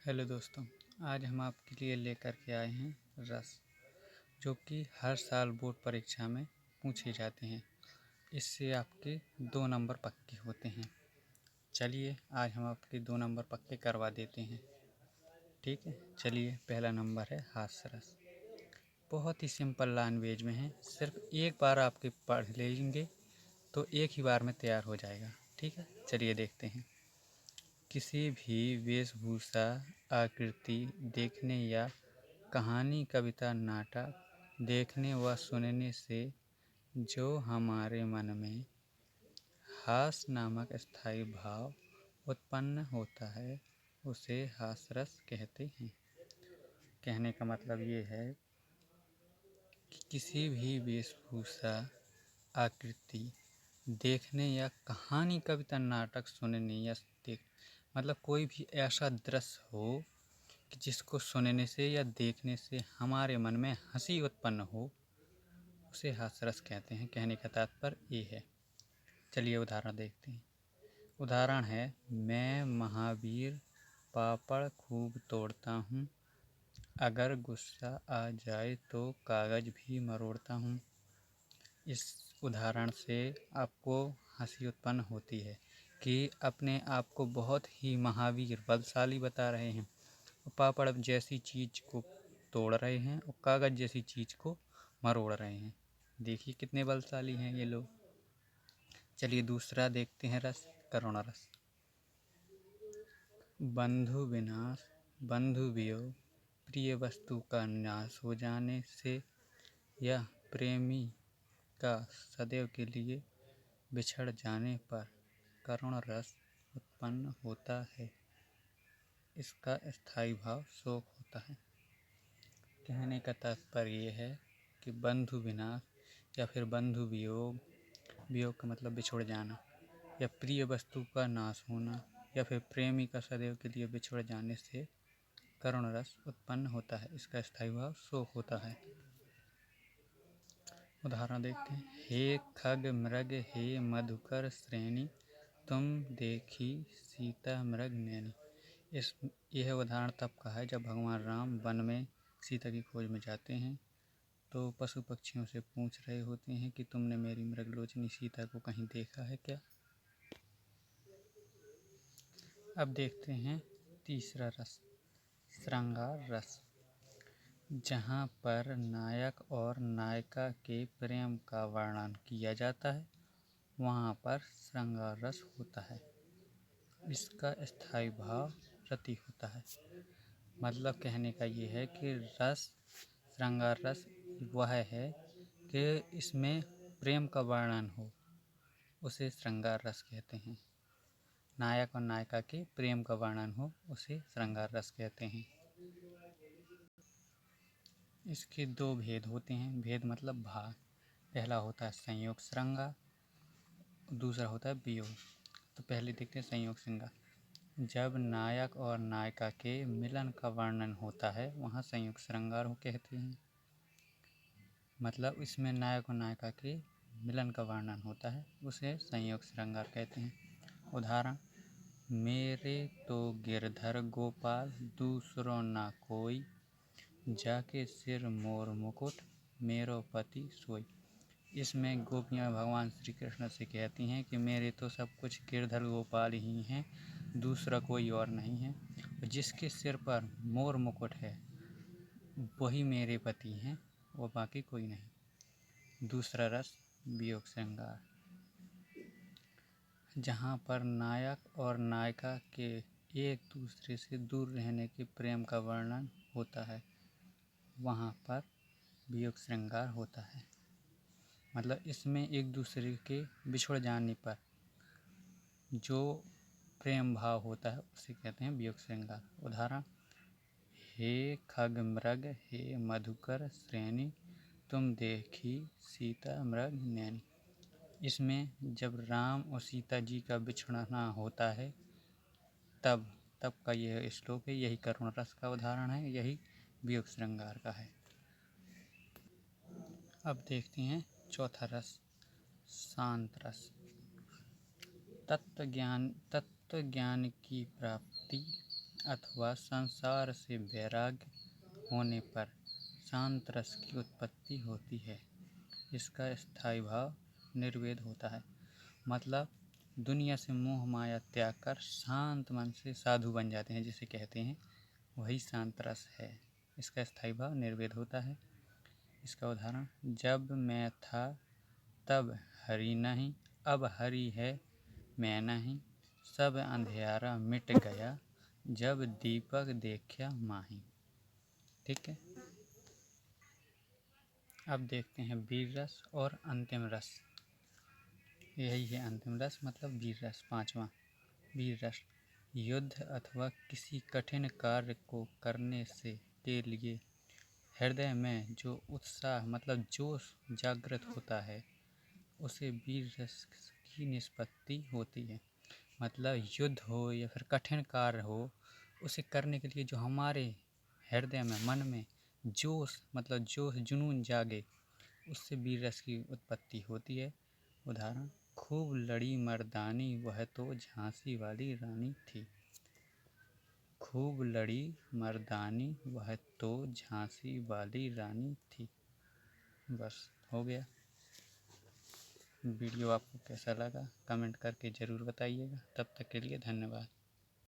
Hello दोस्तों, आज हम आपके लिए लेकर के आए हैं रस, जो कि हर साल बोर्ड परीक्षा में पूछे जाते हैं। इससे आपके 2 नंबर पक्के होते हैं। चलिए आज हम आपके 2 नंबर पक्के करवा देते हैं। ठीक है, चलिए पहला नंबर है हास्य रस। बहुत ही सिंपल लैंग्वेज में है, सिर्फ एक बार आपके पढ़ लेंगे तो एक ही बार में तैयार हो जाएगा। ठीक है, चलिए देखते हैं। किसी भी वेशभूषा, आकृति, देखने या कहानी, कविता, नाटक देखने व सुनने से जो हमारे मन में हास नामक स्थायी भाव उत्पन्न होता है उसे हासरस कहते हैं। कहने का मतलब ये है कि किसी भी वेशभूषा, आकृति देखने या कहानी, कविता, नाटक सुनने या देख मतलब कोई भी ऐसा दृश्य हो कि जिसको सुनने से या देखने से हमारे मन में हंसी उत्पन्न हो, उसे हास्यरस कहते हैं। कहने का तात्पर्य ये है। चलिए उदाहरण देखते हैं। उदाहरण है, मैं महावीर पापड़ खूब तोड़ता हूँ, अगर गुस्सा आ जाए तो कागज भी मरोड़ता हूँ। इस उदाहरण से आपको हंसी उत्पन्न होती है कि अपने आप को बहुत ही महावीर, बलशाली बता रहे हैं। पापड़ जैसी चीज़ को तोड़ रहे हैं और कागज़ जैसी चीज़ को मरोड़ रहे हैं। देखिए कितने बलशाली हैं ये लोग। चलिए दूसरा देखते हैं रस, करुण रस। बंधु विनाश, बंधु वियोग, प्रिय वस्तु का नाश हो जाने से यह प्रेमी का सदैव के लिए बिछड़ जाने पर करुण रस उत्पन्न होता है। इसका स्थायी भाव शोक होता है। कहने का तात्पर्य ये है कि बंधु विनाश या फिर बंधु वियोग, वियोग का मतलब बिछुड़ जाना, या प्रिय वस्तु का नाश होना, या फिर प्रेमी का सदैव के लिए बिछुड़ जाने से करुण रस उत्पन्न होता है। इसका स्थायी भाव शोक होता है। उदाहरण देखते हैं। हे खग मृग, हे मधुकर श्रेणी, तुम देखी सीता मृग नैनी। यह उदाहरण तब का है जब भगवान राम वन में सीता की खोज में जाते हैं तो पशु पक्षियों से पूछ रहे होते हैं कि तुमने मेरी मृगलोचनी सीता को कहीं देखा है क्या। अब देखते हैं तीसरा रस, श्रृंगार रस। जहाँ पर नायक और नायिका के प्रेम का वर्णन किया जाता है वहाँ पर श्रृंगार रस होता है। इसका स्थायी भाव रति होता है। मतलब कहने का ये है कि रस, श्रृंगार रस वह है कि इसमें प्रेम का वर्णन हो, उसे श्रृंगार रस कहते हैं। नायक और नायिका के प्रेम का वर्णन हो, उसे श्रृंगार रस कहते हैं। इसके 2 भेद होते हैं। भेद मतलब भाग। पहला होता है संयोग श्रृंगार, दूसरा होता है वियोग। तो पहले देखते हैं संयोग श्रृंगार। जब नायक और नायिका के मिलन का वर्णन होता है वहाँ संयोग श्रृंगार कहते हैं। मतलब इसमें नायक और नायिका के मिलन का वर्णन होता है, उसे संयोग श्रृंगार कहते हैं। उदाहरण, मेरे तो गिरधर गोपाल दूसरो ना कोई, जाके सिर मोर मुकुट मेरो पति सोई। इसमें गोपियाँ भगवान श्री कृष्ण से कहती हैं कि मेरे तो सब कुछ गिरधर गोपाल ही हैं, दूसरा कोई और नहीं है। जिसके सिर पर मोर मुकुट है वही मेरे पति हैं, वो बाकी कोई नहीं। दूसरा रस, वियोग श्रृंगार। जहाँ पर नायक और नायिका के एक दूसरे से दूर रहने के प्रेम का वर्णन होता है वहाँ पर वियोग श्रृंगार होता है। मतलब इसमें एक दूसरे के बिछुड़ जाने पर जो प्रेम भाव होता है उसे कहते हैं वियोग श्रृंगार। उदाहरण, हे खग मृग, हे मधुकर श्रेणी, तुम देखी सीता मृग नैनी। इसमें जब राम और सीता जी का बिछड़ना होता है तब का यह श्लोक है। यही करुण रस का उदाहरण है, यही वियोग श्रृंगार का है। अब देखते हैं चौथा रस, शांत रस। तत्व ज्ञान की प्राप्ति अथवा संसार से वैराग्य होने पर शांत रस की उत्पत्ति होती है। इसका स्थायी भाव निर्वेद होता है। मतलब दुनिया से मोह माया त्याग कर शांत मन से साधु बन जाते हैं, जिसे कहते हैं, वही शांत रस है। इसका स्थायी भाव निर्वेद होता है। इसका उदाहरण, जब मैं था तब हरि नहीं, अब हरि है मैं नहीं, सब अंधियारा मिट गया, जब दीपक देखा माही। ठीक है, अब देखते हैं वीर रस और अंतिम रस। यही है अंतिम रस, मतलब वीर रस, पांचवा। वीर रस युद्ध अथवा किसी कठिन कार्य को करने से के लिए हृदय में जो उत्साह मतलब जोश जागृत होता है, उसे वीर रस की निष्पत्ति होती है। मतलब युद्ध हो या फिर कठिन कार्य हो, उसे करने के लिए जो हमारे हृदय में, मन में जोश मतलब जोश जुनून जागे, उससे वीर रस की उत्पत्ति होती है। उदाहरण, खूब लड़ी मर्दानी वह तो झांसी वाली रानी थी। खूब लड़ी मर्दानी वह तो झांसी वाली रानी थी। बस हो गया। वीडियो आपको कैसा लगा कमेंट करके ज़रूर बताइएगा। तब तक के लिए धन्यवाद।